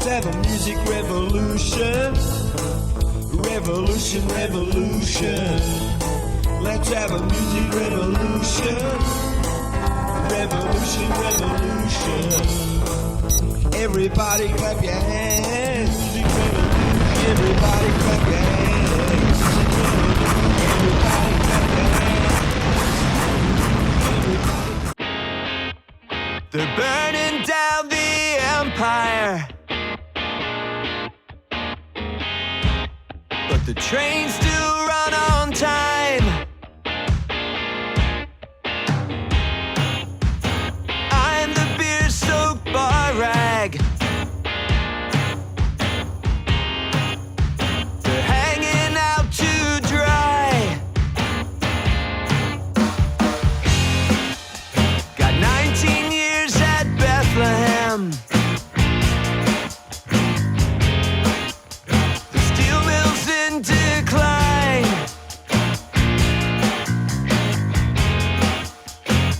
Let's have a music revolution. Revolution, revolution. Let's have a music revolution. Revolution, revolution. Everybody clap your hands. Music revolution. Everybody clap your hands. Everybody clap your hands. Everybody. They're burning down the empire. But the trains still run on time. I'm the beer-soaked bar rag. They're hanging out to dry. Got 19 years at Bethlehem. Decline.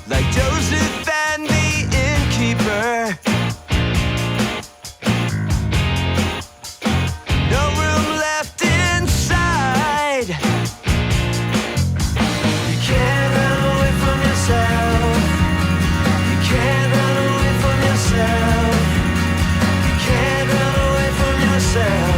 Like Joseph and the innkeeper. No room left inside. You can't run away from yourself. You can't run away from yourself. You can't run away from yourself.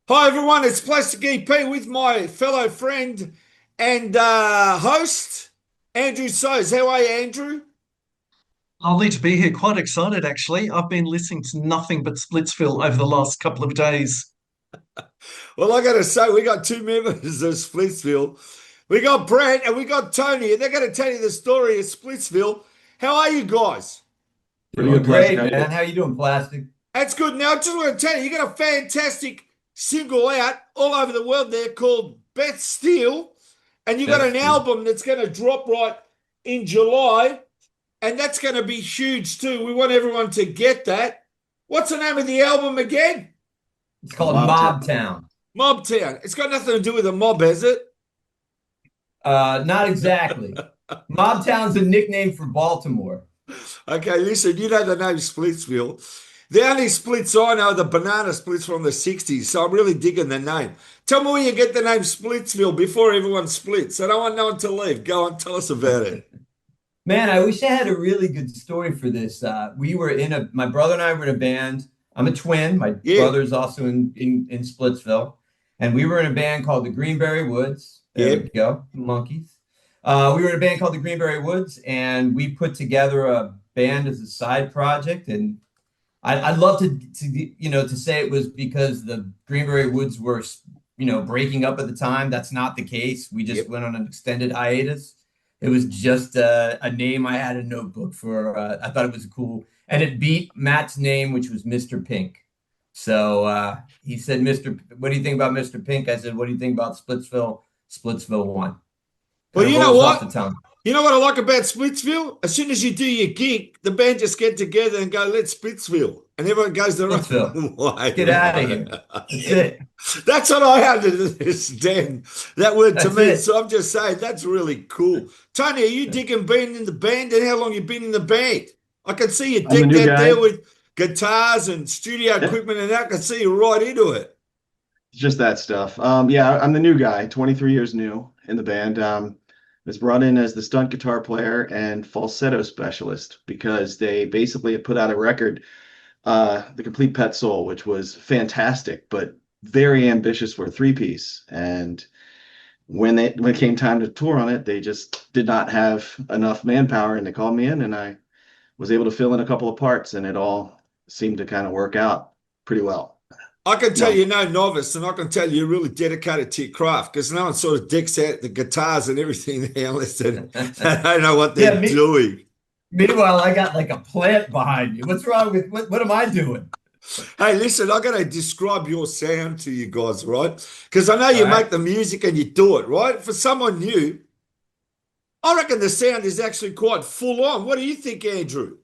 Hi everyone, it's Plastic EP with my fellow friend and host, Andrew Soos. How are you, Andrew? Lovely to be here. Quite excited, actually. I've been listening to nothing but Splitsville over the last couple of days. Well, I got to say, we got two members of Splitsville. We got Brandt and we got Tony, and they're going to tell you the story of Splitsville. How are you guys? Pretty good, great, man. How you doing, Plastic? That's good. Now, I just want to tell you, you got a fantastic single out all over the world there called Beth Steele, and you got an album that's going to drop right in July, and that's going to be huge too. We want everyone to get that. What's the name of the album again? It's called Mobtown. Mobtown. It's got nothing to do with a mob, has it? Not exactly. Mobtown's a nickname for Baltimore. Okay, listen, you know the name Splitsville. The only splits I know are the banana splits from the 60s, so I'm really digging the name. Tell me where you get the name Splitsville before everyone splits. I don't want no one to leave. Go on, tell us about it. Man, I wish I had a really good story for this. My brother and I were in a band. I'm a twin. My Yeah, brother's also in Splitsville. And we were in a band called the Greenberry Woods. There yeah. we go, monkeys. We were in a band called the Greenberry Woods, and we put together a band as a side project. And I'd love to say it was because the Greenberry Woods were breaking up at the time. That's not the case. We just Yep. went on an extended hiatus. It was just a name I had a notebook for. I thought it was cool, and it beat Matt's name, which was Mr. Pink. So he said, "Mr. What do you think about Mr. Pink?" I said, "What do you think about Splitsville?" Splitsville won. Well, Kind of you know rolls off the what? tongue. You know what I like about Splitsville? As soon as you do your gig, the band just get together and go, let's Splitsville. And everyone goes their Splitsville, own way, get out of right? here. That's Yeah. it. That's what I understand, that word to That's me. it. So I'm just saying, that's really cool. Tony, are you digging being in the band? And how long you been in the band? I can see you I'm the decked new out guy. there with guitars and studio Yeah, equipment, and I can see you right into it. it's just that stuff. Yeah, I'm the new guy, 23 years new in the band. Was brought in as the stunt guitar player and falsetto specialist because they basically had put out a record, The Complete Pet Soul, which was fantastic, but very ambitious for a three-piece. And when it came time to tour on it, they just did not have enough manpower, and they called me in, and I was able to fill in a couple of parts, and it all seemed to kind of work out pretty well. I can tell No. you're no novice, and I can tell you're really dedicated to your craft because no one sort of decks out the guitars and everything there unless they don't know what they're Yeah, doing. meanwhile, I got like a plant behind me. What's wrong with what am I doing? Hey, listen, I got to describe your sound to you guys, right? Because I know All you right. make the music and you do it, right? For someone new, I reckon the sound is actually quite full on. What do you think, Andrew?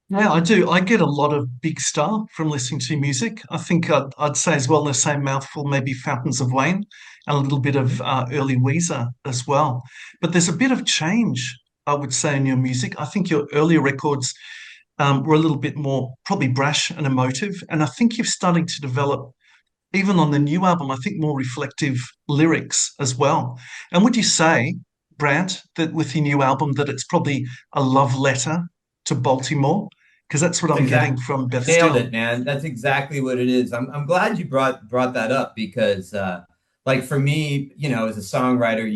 Yeah, I do. I get a lot of Big Star from listening to music. I think I'd say as well in the same mouthful, maybe Fountains of Wayne and a little bit of early Weezer as well. But there's a bit of change, I would say, in your music. I think your earlier records were a little bit more probably brash and emotive. And I think you're starting to develop, even on the new album, I think more reflective lyrics as well. And would you say, Brandt, that with your new album, that it's probably a love letter to Baltimore? Because that's what That's I'm getting exact. from Beth Nailed Steele. it, man. That's exactly what it is. I'm glad you brought that up because like for me, as a songwriter,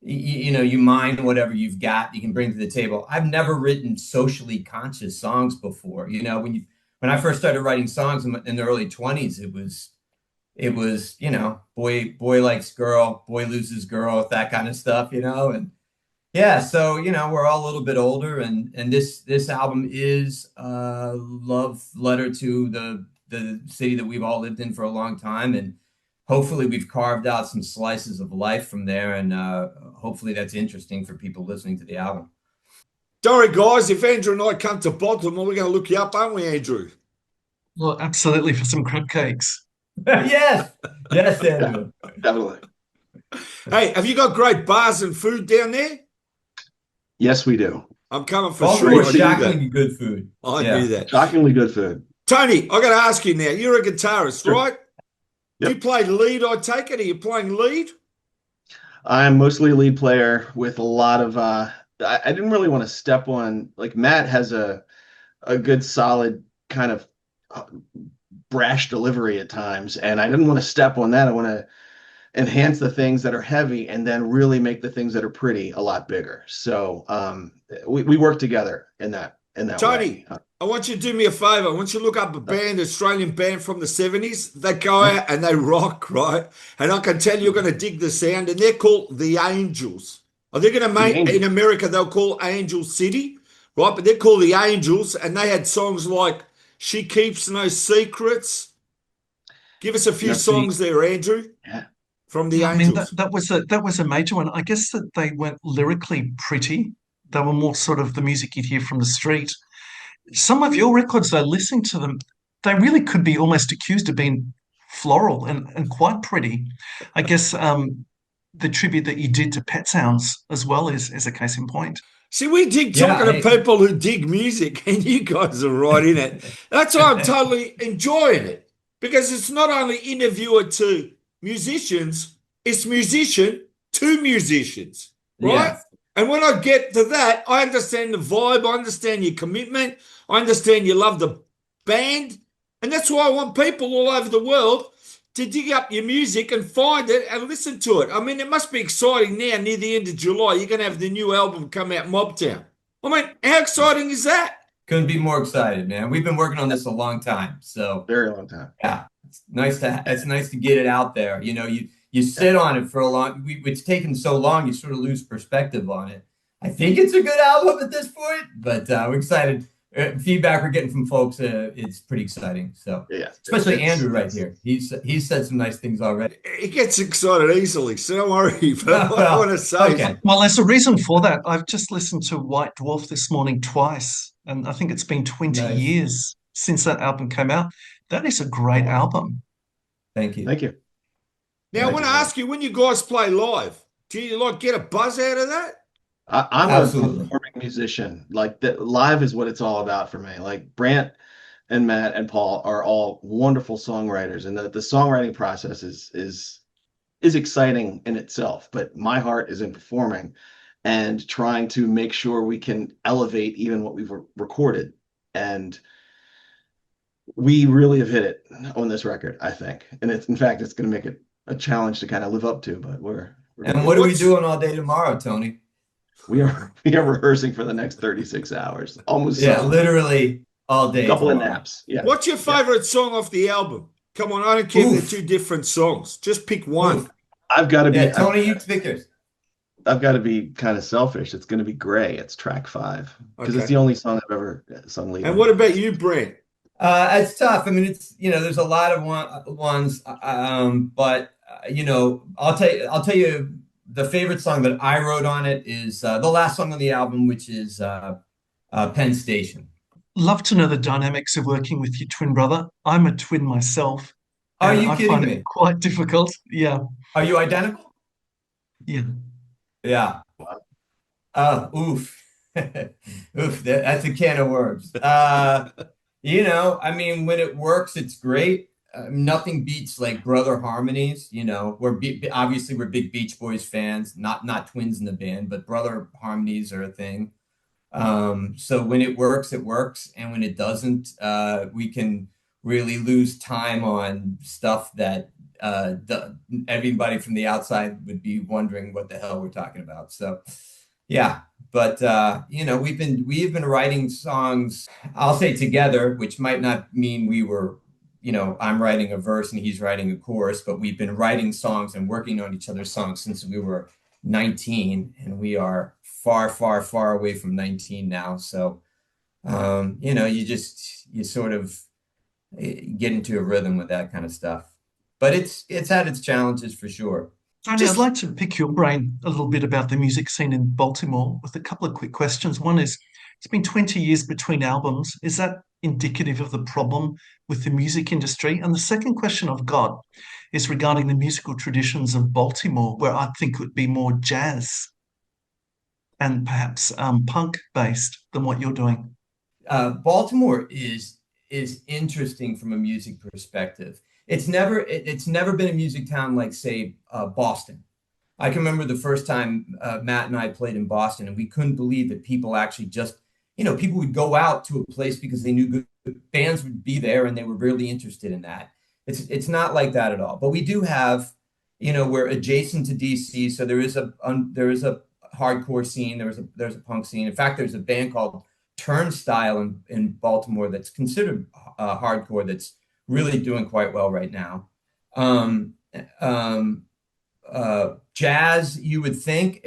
you mine whatever you've got, you can bring to the table. I've never written socially conscious songs before. When I first started writing songs in the early 20s, it was, boy likes girl, boy loses girl, that kind of stuff, and yeah, so we're all a little bit older, and this album is a love letter to the city that we've all lived in for a long time, and hopefully we've carved out some slices of life from there, and hopefully that's interesting for people listening to the album. Don't worry, guys, if Andrew and I come to Baltimore, we're going to look you up, aren't we, Andrew? Well, absolutely for some crab cakes. Yes, yes, Yeah, Andrew. definitely. Hey, have you got great bars and food down there? Yes, we do. I'm coming for Baltimore sure. I is knew that. shockingly good food. I knew Yeah. that. Shockingly good food. Tony, I got to ask you now. You're a guitarist, Sure. right? Do you Yep. play lead? I take it. Are you playing lead? I'm mostly a lead player with a lot of I didn't really want to step on, like, Matt has a good solid kind of uh, brash delivery at times, and I didn't want to step on that. I want to enhance the things that are heavy and then really make the things that are pretty a lot bigger. So we work together in that way. Tony, I want you to do me a favor. I want you to look up a band, Australian band from the 70s. They go out and they rock, right? And I can tell you're going to dig the sound. And they're called The Angels. Are they going to The make, in Angels. America, they'll call Angel City, right? But they're called The Angels. And they had songs like She Keeps No Secrets. Give us a few Now see, songs there, Andrew, yeah, from The Yeah, I mean that Angels. that was a major one. I guess that they weren't lyrically pretty. They were more sort of the music you'd hear from the street. Some of your records, though, listening to them, they really could be almost accused of being floral and quite pretty. I guess the tribute that you did to Pet Sounds as well is a case in point. See, we dig Yeah, talking to people who dig music, and you guys are right in it. That's why I'm totally enjoying it, because it's not only interviewer to musicians, it's musician to musicians, right? Yes. And when I get to that, I understand the vibe, I understand your commitment, I understand you love the band, and that's why I want people all over the world to dig up your music and find it and listen to it. I mean, it must be exciting now, near the end of July. You're going to have the new album come out, Mobtown. I mean, how exciting is that? Couldn't be more excited, man. We've been working on this a long time. So Very long time. yeah, it's nice to get it out there. You sit on it for a long, it's taken so long, you sort of lose perspective on it. I think it's a good album at this point, but we're excited. Feedback we're getting from folks, it's pretty exciting. So Yeah, especially Andrew right here. He's said some nice things already. He gets excited easily, so don't worry. But what I want to say, okay. Well, there's a reason for that. I've just listened to White Dwarf this morning twice, and I think it's been 20 Nice. years since that album came out. That is a great album. Thank you. Thank you. now I want to ask you, when you guys play live, do you like get a buzz out of that? I'm Absolutely. a performing musician. Like the live is what it's all about for me. Like Brandt and Matt and Paul are all wonderful songwriters, and the songwriting process is exciting in itself. But my heart is in performing and trying to make sure we can elevate even what we've recorded. And we really have hit it on this record, I think. And in fact, it's going to make it a challenge to kind of live up to. But we're And what are we doing all day tomorrow, Tony? we are rehearsing for the next 36 hours, almost. Yeah, literally all day. A couple of tomorrow. naps. Yeah. What's your favorite song off the album? Come on, I don't care if they're two different songs. Just pick one. Oof. I've got to be. Yeah, Tony, you pick yours. I've got to be kind of selfish. It's going to be Gray. It's track 5 because Okay. it's the only song I've ever sung lead. And what about you, Brent? It's tough. I mean, it's there's a lot of ones, but I'll tell you the favorite song that I wrote on it is the last song on the album, which is Penn Station. Love to know the dynamics of working with your twin brother. I'm a twin myself. Are and you I kidding find me? it quite difficult. Yeah, Are you identical? yeah. Yeah. Oof. Oof. That's a can of worms. I mean, when it works, it's great. Nothing beats like brother harmonies. Obviously we're big Beach Boys fans, not twins in the band, but brother harmonies are a thing. So when it works, and when it doesn't, we can really lose time on stuff that everybody from the outside would be wondering what the hell we're talking about. So yeah, but we've been writing songs, I'll say together, which might not mean we were, I'm writing a verse and he's writing a chorus, but we've been writing songs and working on each other's songs since we were 19, and we are far, far, far away from 19 now. So, you sort of get into a rhythm with that kind of stuff. But it's had its challenges for sure. Tony, I'd like to pick your brain a little bit about the music scene in Baltimore with a couple of quick questions. One is, it's been 20 years between albums. Is that indicative of the problem with the music industry? And the second question I've got is regarding the musical traditions of Baltimore, where I think it would be more jazz and perhaps punk based than what you're doing. Baltimore is interesting from a music perspective. It's never been a music town like, say, Boston. I can remember the first time Matt and I played in Boston, and we couldn't believe that people actually just, people would go out to a place because they knew good bands would be there and they were really interested in that. It's not like that at all. But we do have, we're adjacent to DC, so there is a hardcore scene, there's a punk scene. In fact, there's a band called Turnstile in Baltimore that's considered hardcore that's really doing quite well right now. Jazz, you would think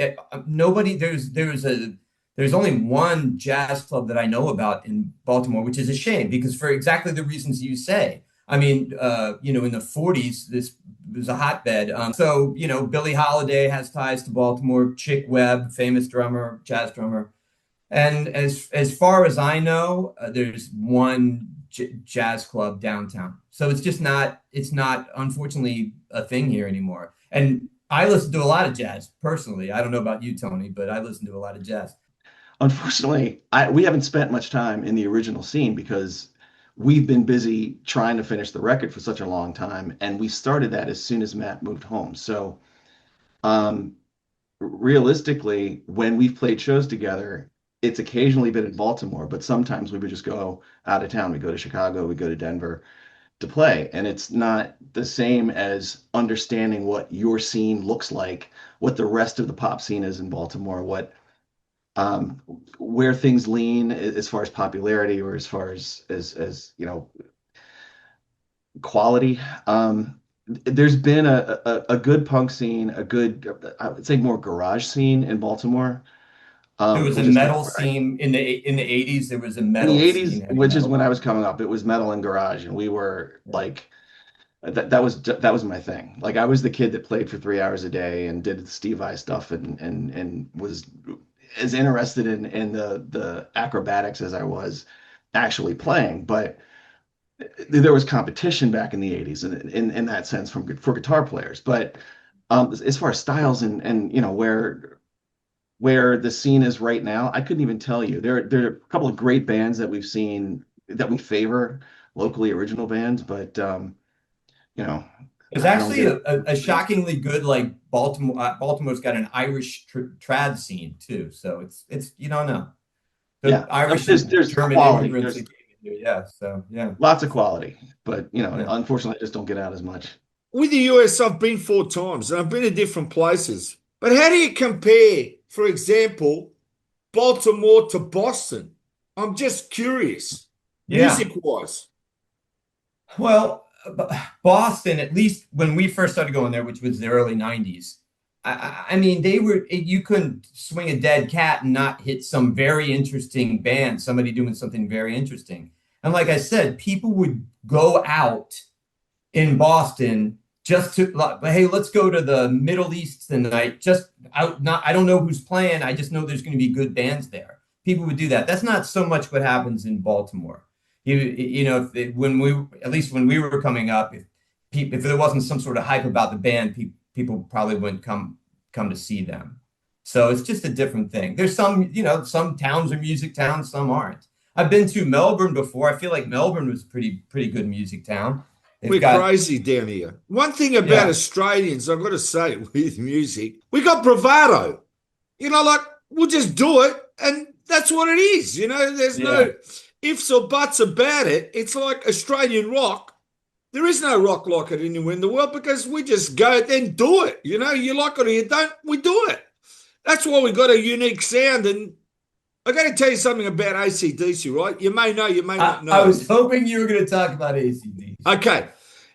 there's only one jazz club that I know about in Baltimore, which is a shame because for exactly the reasons you say. I mean, in the 40s, this was a hotbed. So Billie Holiday has ties to Baltimore, Chick Webb, famous drummer, jazz drummer. And as far as I know, there's one jazz club downtown. So it's not unfortunately a thing here anymore. And I listen to a lot of jazz personally. I don't know about you, Tony, but I listen to a lot of jazz. Unfortunately, we haven't spent much time in the original scene because we've been busy trying to finish the record for such a long time, and we started that as soon as Matt moved home. So, um, realistically, when we've played shows together, it's occasionally been in Baltimore, but sometimes we would just go out of town. We go to Chicago, we go to Denver to play, and it's not the same as understanding what your scene looks like, what the rest of the pop scene is in Baltimore, what um, where things lean as far as popularity or as far as quality. There's been a good punk scene, a good I would say more garage scene in Baltimore, There was a which is kind of metal where I scene in the 80s. There was a in the metal 80s, scene, heavy which is metal. when I was coming up. It was metal and garage, and we were Yeah. like that was my thing. Like I was the kid that played for 3 hours a day and did the Steve Vai stuff and was as interested in the acrobatics as I was actually playing. But there was competition back in the 80s in that sense for guitar players. But as far as styles and where the scene is right now, I couldn't even tell you. There are a couple of great bands that we've seen that we favor, locally original bands, but you know, There's I don't actually get it. a shockingly good like Baltimore. Baltimore's got an Irish trad scene too, so it's you don't know the Yeah, Irish and there's German quality. immigrants There's that came in here. Yeah, so yeah, lots of quality, but yeah. unfortunately, I just don't get out as much. With the US, I've been 4 times and I've been to different places. But how do you compare, for example, Baltimore to Boston? I'm just curious, Yeah. music wise. Well, Boston, at least when we first started going there, which was the early 90s, I mean, you couldn't swing a dead cat and not hit some very interesting band, somebody doing something very interesting. And like I said, people would go out in Boston just to, like, hey, let's go to the Middle East tonight. Just out, not, I don't know who's playing. I just know there's going to be good bands there. People would do that. That's not so much what happens in Baltimore. When we, at least when we were coming up, if there wasn't some sort of hype about the band, people probably wouldn't come to see them. So it's just a different thing. There's some towns are music towns, some aren't. I've been to Melbourne before. I feel like Melbourne was pretty good music town. They've We're got crazy down here. One thing about yeah, Australians, I've got to say, with music, we got bravado. Like we'll just do it, and that's what it is. There's yeah. no ifs or buts about it. It's like Australian rock. There is no rock like it anywhere in the world because we just go then do it. You like it or you don't, we do it. That's why we got a unique sound. And I got to tell you something about AC/DC, right? You may know, you may not I know. was hoping you were going to talk about ACD. Okay.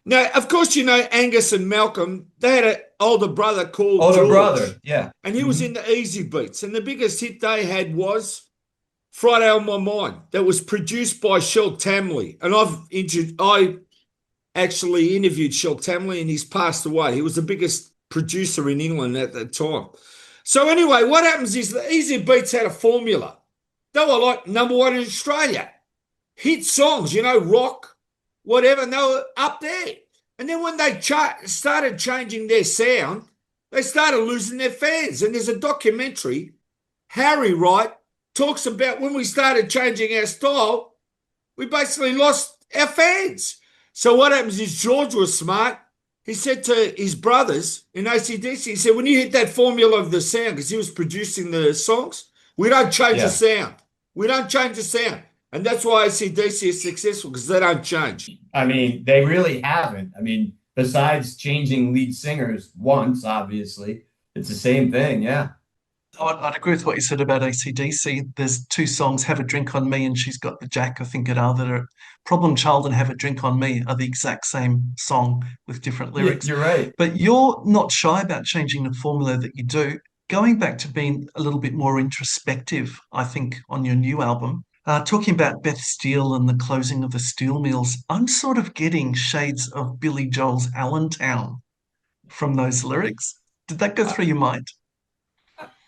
Now, of course, Angus and Malcolm, they had an older brother called Older George, brother, yeah. and he was Mhm. in the Easy Beats. And the biggest hit they had was Friday on My Mind, that was produced by Shel Tamley. And I actually interviewed Shel Tamley, and he's passed away. He was the biggest producer in England at that time. So anyway, what happens is the Easy Beats had a formula. They were like number one in Australia. Hit songs, rock, whatever, and they were up there. And then when they started changing their sound, they started losing their fans. And there's a documentary, Harry Wright talks about when we started changing our style, we basically lost our fans. So what happens is George was smart. He said to his brothers in AC/DC, he said, when you hit that formula of the sound, because he was producing the songs, we don't change the Yeah. sound. We don't change the sound. And that's why AC/DC is successful, because they don't change. I mean, they really haven't. I mean, besides changing lead singers once, obviously, it's the same thing. Yeah. I'd agree with what you said about AC/DC. There's two songs, Have a Drink on Me and She's Got the Jack, I think it are, that are Problem Child and Have a Drink on Me are the exact same song with different Yeah, lyrics. you're right. But you're not shy about changing the formula that you do. Going back to being a little bit more introspective, I think, on your new album, talking about Beth Steele and the closing of the steel mills, I'm sort of getting shades of Billy Joel's Allentown from those lyrics. Did that go Uh, through your mind?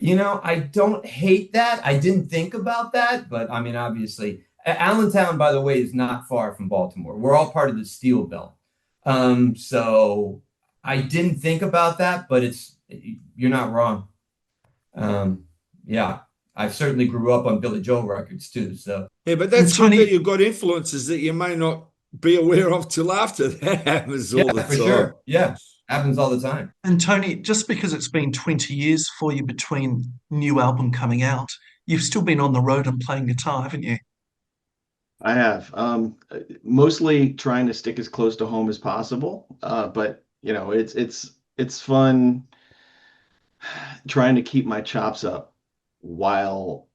I don't hate that. I didn't think about that, but I mean, obviously, Allentown, by the way, is not far from Baltimore. We're all part of the Steel Belt. So I didn't think about that, but it's you're not wrong. Yeah, I certainly grew up on Billy Joel records too. So Yeah, but And that's good that Tony, you've got influences that you may not be aware of till after that happens all the yeah, for time. sure. Yeah, happens all the time. and Tony, just because it's been 20 years for you between new album coming out, you've still been on the road and playing guitar, haven't you? I have mostly trying to stick as close to home as possible, but you know, it's fun trying to keep my chops up while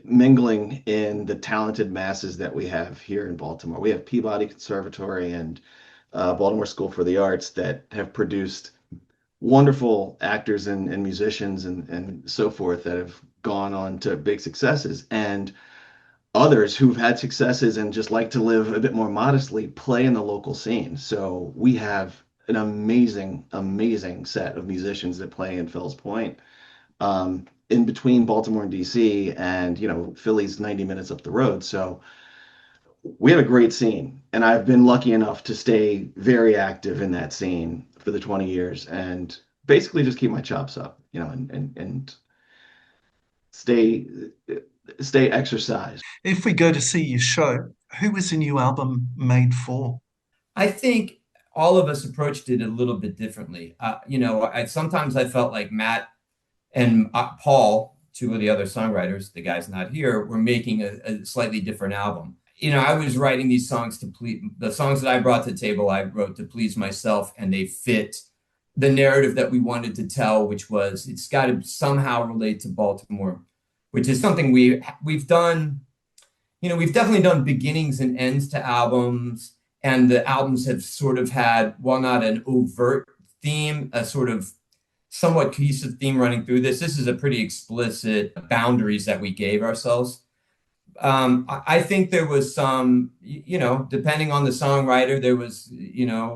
mingling in the talented masses that we have here in Baltimore. We have Peabody Conservatory and Baltimore School for the Arts that have produced wonderful actors and musicians and so forth that have gone on to big successes. And others who've had successes and just like to live a bit more modestly play in the local scene. So we have an amazing, amazing set of musicians that play in Fells Point, in between Baltimore and DC, and you know, Philly's 90 minutes up the road. So we have a great scene, and I've been lucky enough to stay very active in that scene for the 20 years and basically just keep my chops up, you know, and stay exercised. If we go to see your show, who was the new album made for? I think all of us approached it a little bit differently. Sometimes I felt like Matt and Paul, two of the other songwriters, the guy's not here, were making a slightly different album. You know, I was writing these songs to please the songs that I brought to the table. I wrote to please myself, and they fit the narrative that we wanted to tell, which was it's got to somehow relate to Baltimore, which is something we've done. You know, we've definitely done beginnings and ends to albums, and the albums have sort of had, while not an overt theme, a sort of somewhat cohesive theme running through this. This is a pretty explicit boundaries that we gave ourselves. I think there was some, depending on the songwriter, there was,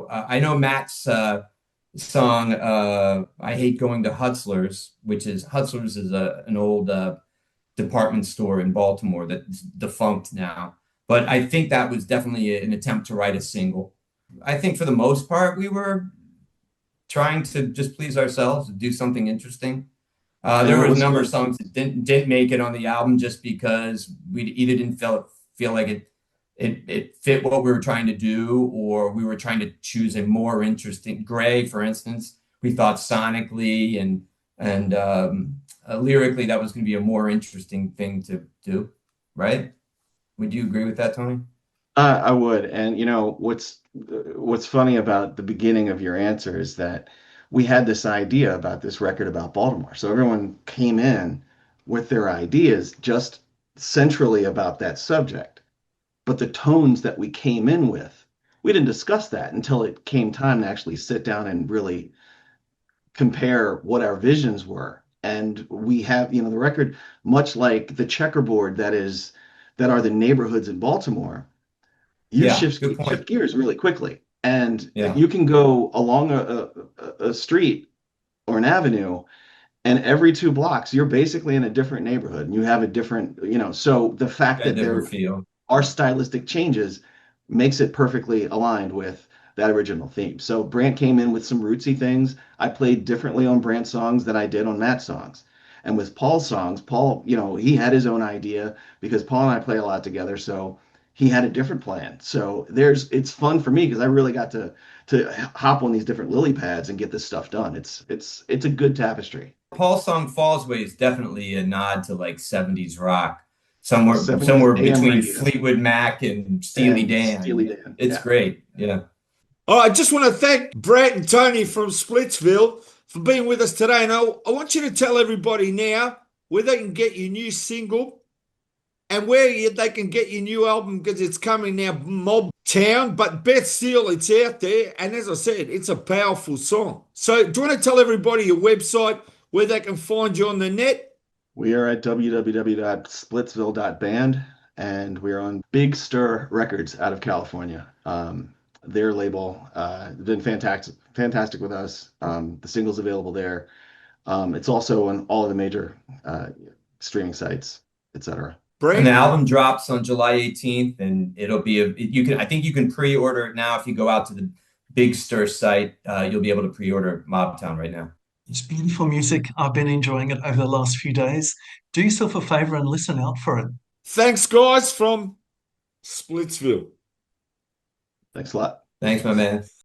I know Matt's song, I Hate Going to Hutzler's, Hutzler's is an old department store in Baltimore that's defunct now. But I think that was definitely an attempt to write a single. I think for the most part, we were trying to just please ourselves and do something interesting. There were a number of songs that didn't make it on the album just because we either didn't feel like it fit what we were trying to do, or we were trying to choose a more interesting. Gray, for instance, we thought sonically and lyrically that was going to be a more interesting thing to do, right? Would you agree with that, Tony? I would. And you know, what's funny about the beginning of your answer is that we had this idea about this record about Baltimore. So everyone came in with their ideas just centrally about that subject. But the tones that we came in with, we didn't discuss that until it came time to actually sit down and really compare what our visions were. And we have, you know, the record, much like the checkerboard that are the neighborhoods in Baltimore, you shift gears really quickly. And you can go along a street or an avenue, and every 2 blocks, you're basically in a different neighborhood, and you have a different, you know, so the fact that there are stylistic changes makes it perfectly aligned with that original theme. So Brandt came in with some rootsy things. I played differently on Brandt songs than I did on Matt's songs. And with Paul's songs, Paul, you know, he had his own idea because Paul and I play a lot together. So he had a different plan. So it's fun for me because I really got to hop on these different lily pads and get this stuff done. It's a good tapestry. Paul's song Falls Way is definitely a nod to like 70s rock, somewhere between Fleetwood Mac and Steely Dan. It's great. Yeah. All right, I just want to thank Brandt and Tony from Splitsville for being with us today. And I want you to tell everybody now where they can get your new single and where they can get your new album, because it's coming now, Mobtown. But Beth Steele, it's out there. And as I said, it's a powerful song. So do you want to tell everybody your website, where they can find you on the net? We are at www.splitsville.band, and we're on Big Stir Records out of California. Their label been fantastic with us. The single's available there. It's also on all of the major streaming sites, etc. And the album drops on July 18th, and it'll be I think you can pre-order it now. If you go out to the Big Stir site, you'll be able to pre-order Mobtown right now. It's beautiful music. I've been enjoying it over the last few days. Do yourself a favor and listen out for it. Thanks, guys, from Splitsville. Thanks a lot. Thanks, my man.